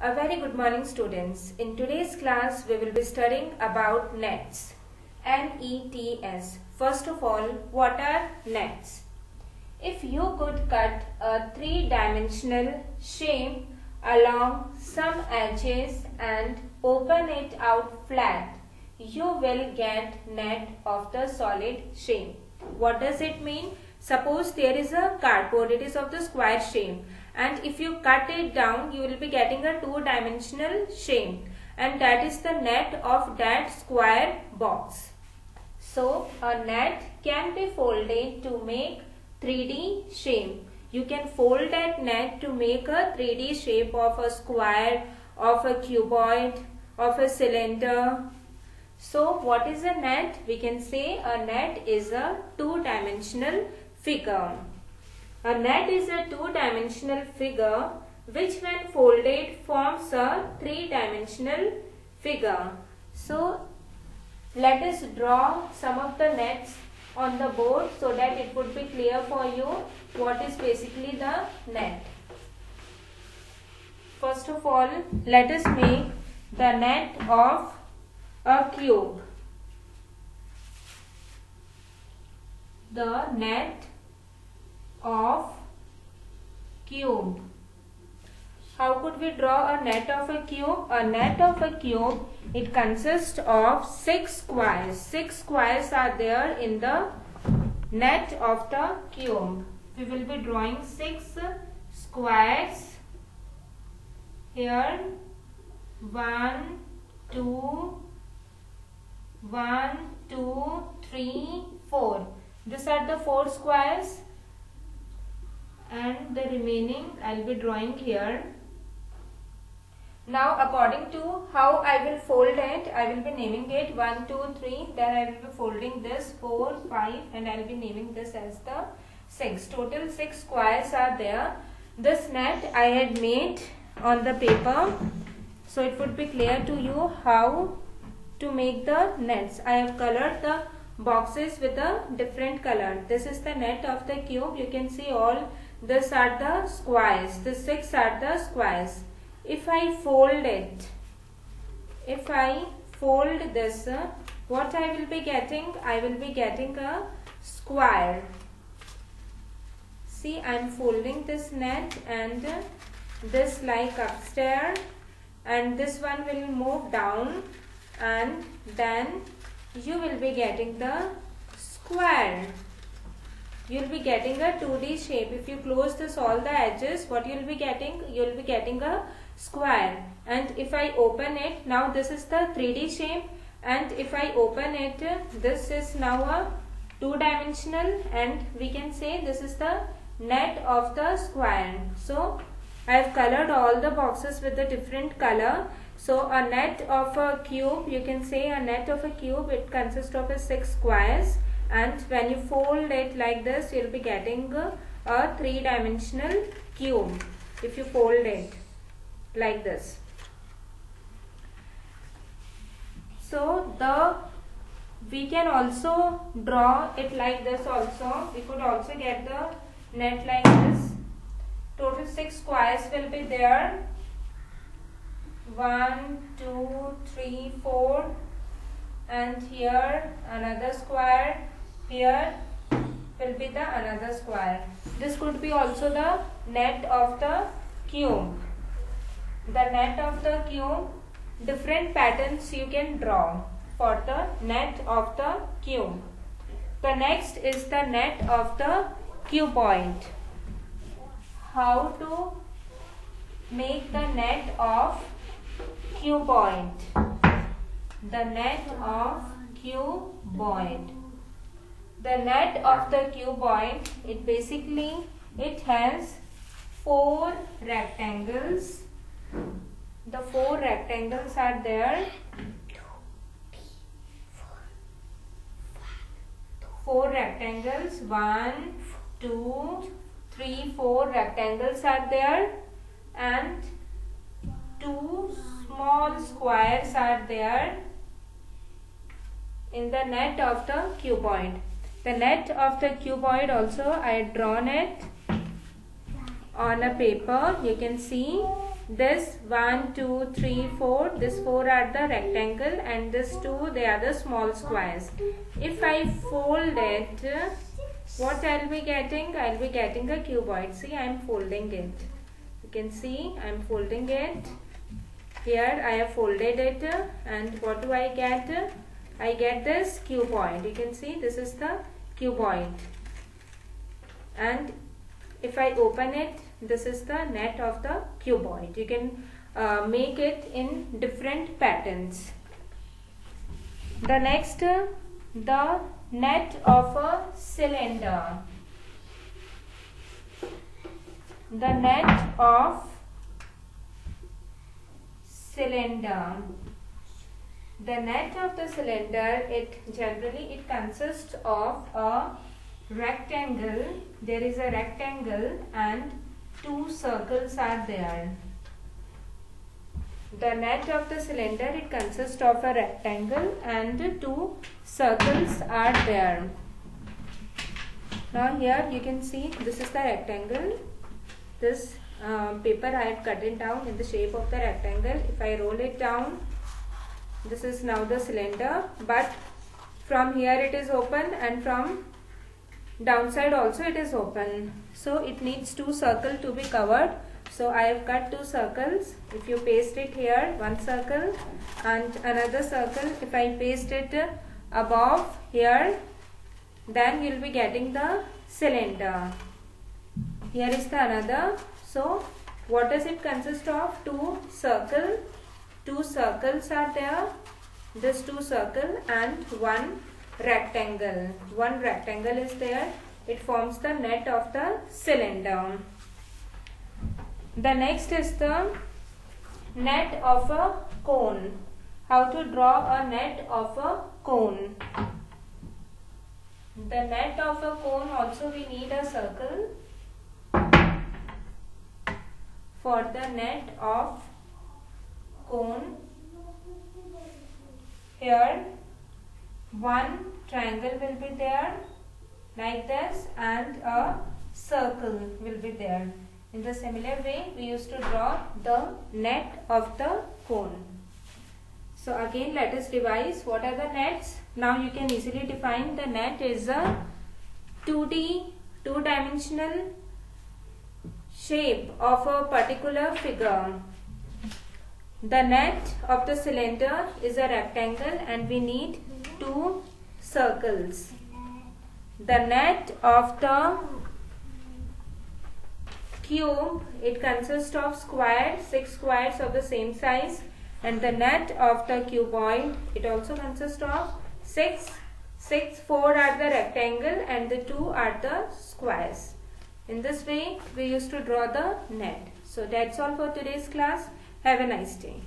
A very good morning, students. In today's class we will be studying about nets. N-E-T-S. First of all, what are nets? If you could cut a three-dimensional shape along some edges and open it out flat, you will get net of the solid shape. What does it mean? Suppose there is a cardboard, it is of the square shape, and if you cut it down, you will be getting a two-dimensional shape, and that is the net of that square box. So a net can be folded to make 3D shape. You can fold that net to make a 3D shape of a square, of a cuboid, of a cylinder. So what is a net? We can say a net is a two-dimensional figure. A net is a two-dimensional figure which when folded forms a three-dimensional figure. So let us draw some of the nets on the board so that it would be clear for you what is basically the net. First of all, let us make the net of a cube. The net of cube. How could we draw a net of a cube? A net of a cube, it consists of 6 squares. 6 squares are there in the net of the cube. We will be drawing 6 squares here. 1, 2, 3, 4. These are the 4 squares, and the remaining I will be drawing here. Now according to how I will fold it, I will be naming it 1, 2, 3, then I will be folding this 4, 5, and I will be naming this as the 6. Total 6 squares are there. This net I had made on the paper, so it would be clear to you how to make the nets. I have colored the boxes with a different color. This is the net of the cube. You can see all these are the squares. The 6 are the squares. If I fold it, if I fold this, what I will be getting? I will be getting a square. See, I am folding this net and this like upstairs, and this one will move down, and then you will be getting the square. You will be getting a 2D shape. If you close this all the edges, what you will be getting? You will be getting a square. And if I open it, now this is the 3D shape, and if I open it, this is now a two-dimensional, and we can say this is the net of the square. So I have colored all the boxes with a different color. So a net of a cube, you can say a net of a cube, it consists of 6 squares, and when you fold it like this, you will be getting a three-dimensional cube if you fold it like this. So we can also draw it like this also. We could also get the net like this. Total 6 squares will be there. 1, 2, 3, 4, and here another square. Here will be the another square. This could be also the net of the cube. The net of the cube, different patterns you can draw for the net of the cube. The next is the net of the cuboid. How to make the net of cuboid? The net of cuboid. The net of the cuboid, it has 4 rectangles. The 4 rectangles are there. 4 rectangles. 1, 2, 3, 4 rectangles are there, and 2 small squares are there in the net of the cuboid. The net of the cuboid also I had drawn it on a paper. You can see this 1, 2, 3, 4, this 4 are the rectangle and this 2 they are the small squares. If I fold it, what I'll be getting? I'll be getting a cuboid. See, I'm folding it. You can see I'm folding it. Here I have folded it, and what do I get? I get this cuboid. You can see this is the cuboid. And if I open it, this is the net of the cuboid. You can make it in different patterns. The next, the net of a cylinder. The net of cylinder. The net of the cylinder, it consists of a rectangle. There is a rectangle and 2 circles are there. The net of the cylinder, it consists of a rectangle and 2 circles are there. Now here you can see this is the rectangle. This paper I have cut it down in the shape of the rectangle. If I roll it down, this is now the cylinder, but from here it is open and from downside also it is open. So it needs 2 circles to be covered. So I have cut 2 circles. If you paste it here, 1 circle and another circle. If I paste it above here, then you will be getting the cylinder. Here is the another. So what does it consist of? 2 circles. 2 circles are there. This 2 circle and 1 rectangle. 1 rectangle is there. It forms the net of the cylinder. The next is the net of a cone. How to draw a net of a cone? The net of a cone also we need a circle. For the net of cone, here 1 triangle will be there like this and a circle will be there. In the similar way, we used to draw the net of the cone. So again, let us revise what are the nets. Now you can easily define the net is a 2D, 2-dimensional shape of a particular figure. The net of the cylinder is a rectangle and we need 2 circles. The net of the cube, it consists of squares, 6 squares of the same size, and the net of the cuboid, it also consists of 6. 4 are the rectangle and the 2 are the squares. In this way, we used to draw the net. So that's all for today's class. Have a nice day.